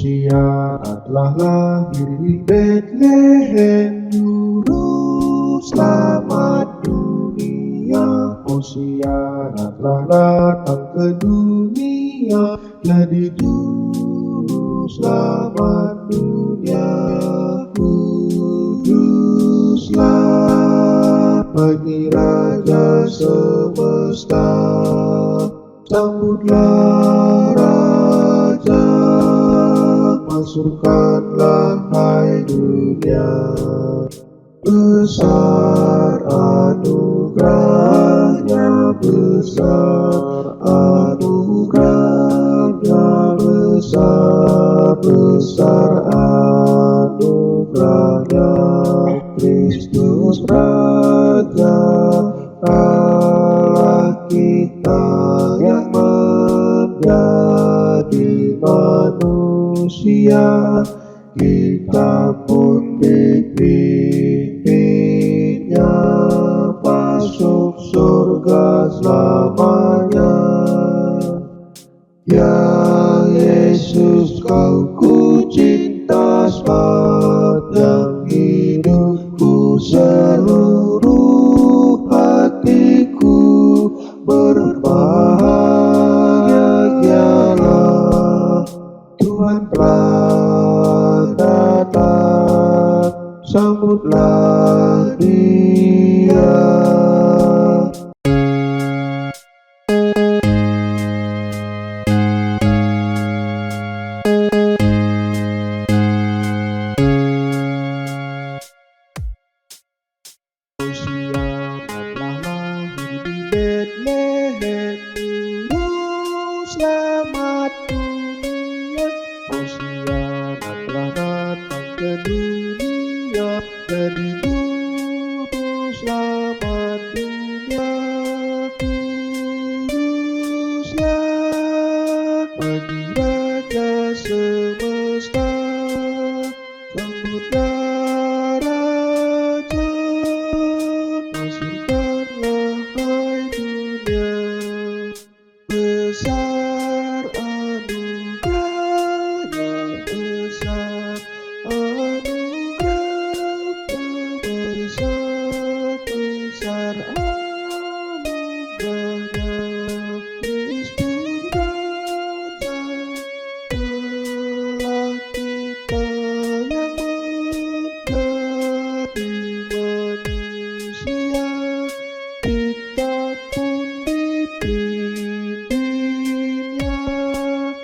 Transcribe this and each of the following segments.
Hosiana telah lahir di Betlehem, Juru Selamat dunia. Hosiana telah datang ke dunia, jadi Juru Selamat dunia. Kuduslah bagi Raja semesta, sambutlah Raja, masukkanlah hai dunia. Besar anugerahnya, besar anugerahnya, besar anugerahnya. Kristus Raja, Allah kita yang menjadi manusia, kita pun dipimpinnya masuk surga selamanya. Ya Yesus, kau ku cinta sepanjang hidupku, seluruh hatiku berbahagialah. Tuhan telah datang, sambutlah Dia. Betlehem, Juru Selamat dunia. Hosiana telah datang ke dunia, jadi Juru Selamat dunia. Kuduslah bagi Raja semesta, sambutlah Raja, masukkanlah hai dunia. Besar anugerahnya, besar anugerahnya, besar anugerahnya. Kristus Raja, Allah kita yang menjadi manusia, kita pun dipimpinnya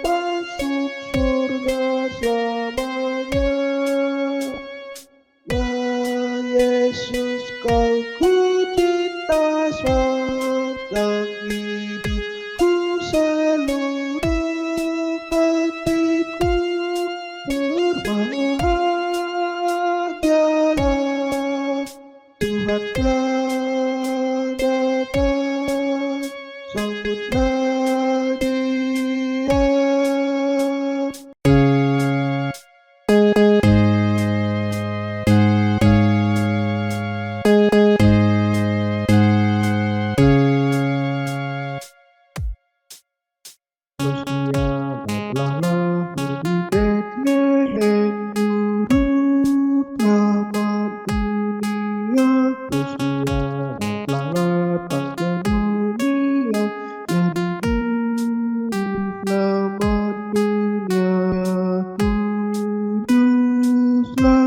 masuk surga selamanya. Ya Yesus, kau ku cinta sepanjang hidupku, seluruh hatiku berbahagialah. Tuhan telah datang, sambutlah Dia. Hosiana telah lahir di Betlehem, Juru Selamat dunia. Hosiana telah datang ke dunia, jadi Juru Selamat dunia. Kuduslah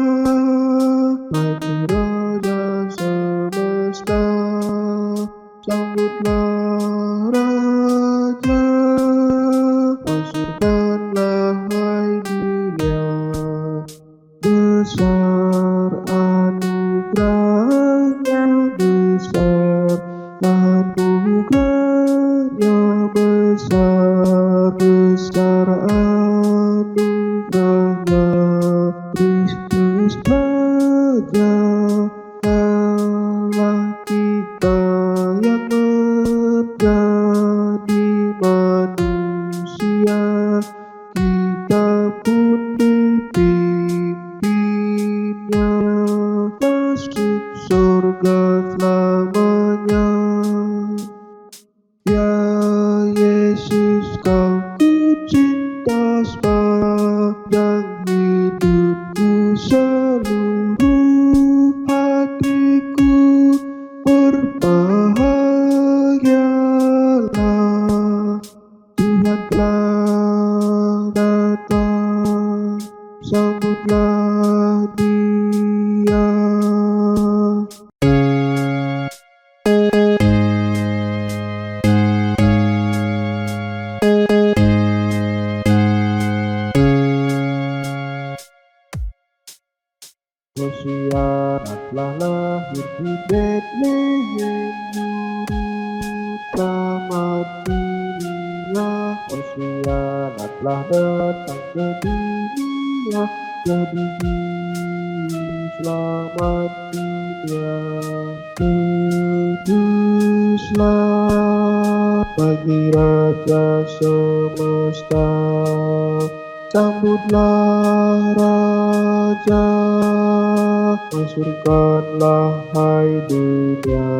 bagi Raja semesta, sambutlah Raja, masukkanlah hai dunia. Besar anugerahnya, besar anugerahnya, besar anugerahnya. Kristus Raja, Allah kita yang menjadi manusia, kita pun dipimpinnya masuk surga selamanya. Ya Yesus, kau ku cinta sepanjang seluruh hatiku, berbahagialah, Tuhan telah datang, sambutlah Dia. Hosiana telah lahir di Betlehem, juru selamat dunia. Hosiana telah datang ke dunia, jadi juru selamat dunia. Kuduslah bagi Raja semesta, sambutlah Raja, masyurkanlah hai dunia.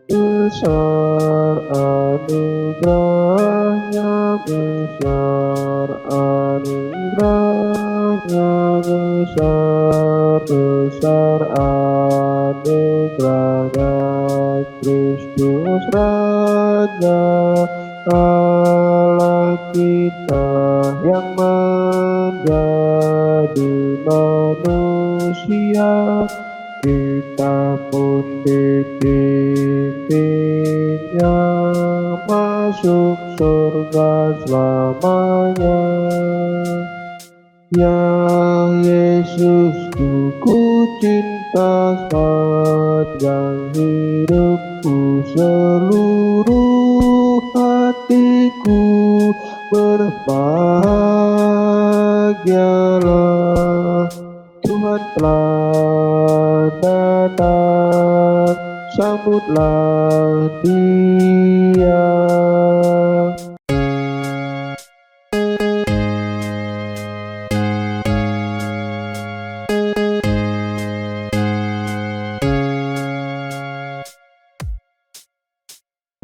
Besar anugerahnya, besar anugerahnya, besar anugerahnya. Kristus Raja, Allah kita yang menjadi manusia, kita pun dipimpinnya masuk surga selamanya. Ya Yesus, ku cinta sepanjang hidupku, seluruh hatiku, berbahagialah, Tuhan telah datang, sambutlah Dia.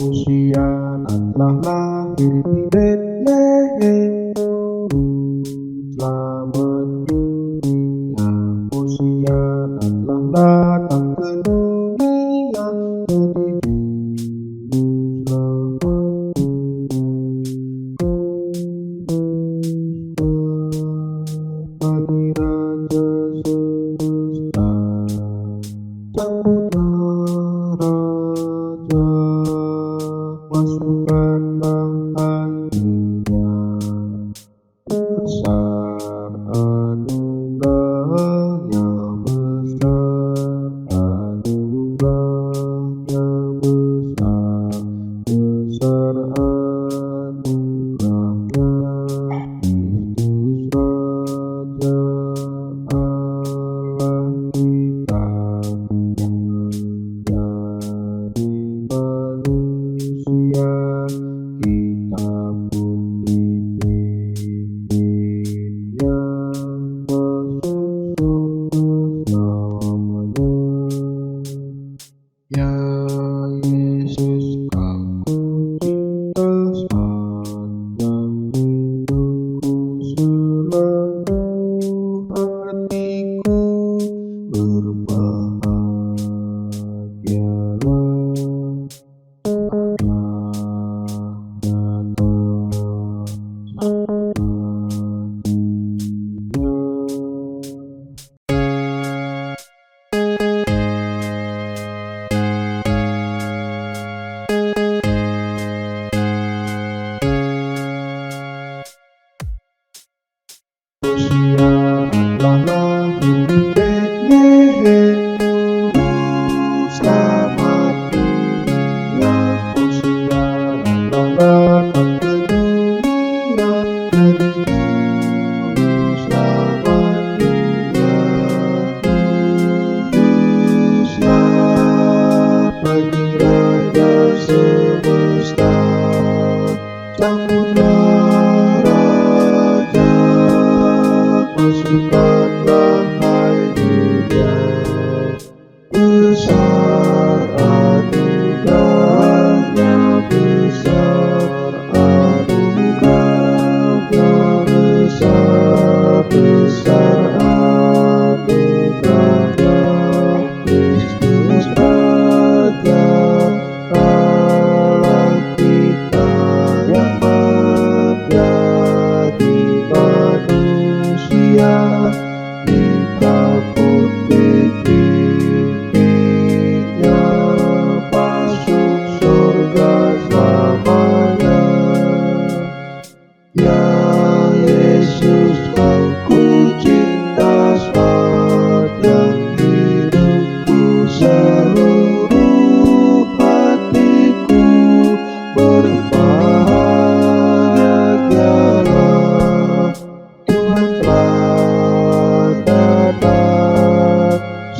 Hosiana telah lahir di Betlehem, selamat dunia. Hosiana telah datang ke dunia, jadi juru selamat dunia. Bagi Raja semesta, sambutlah Raja, masukkanlah hatinya. Besar anugerahnya, besar anugerahnya.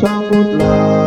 sambutlah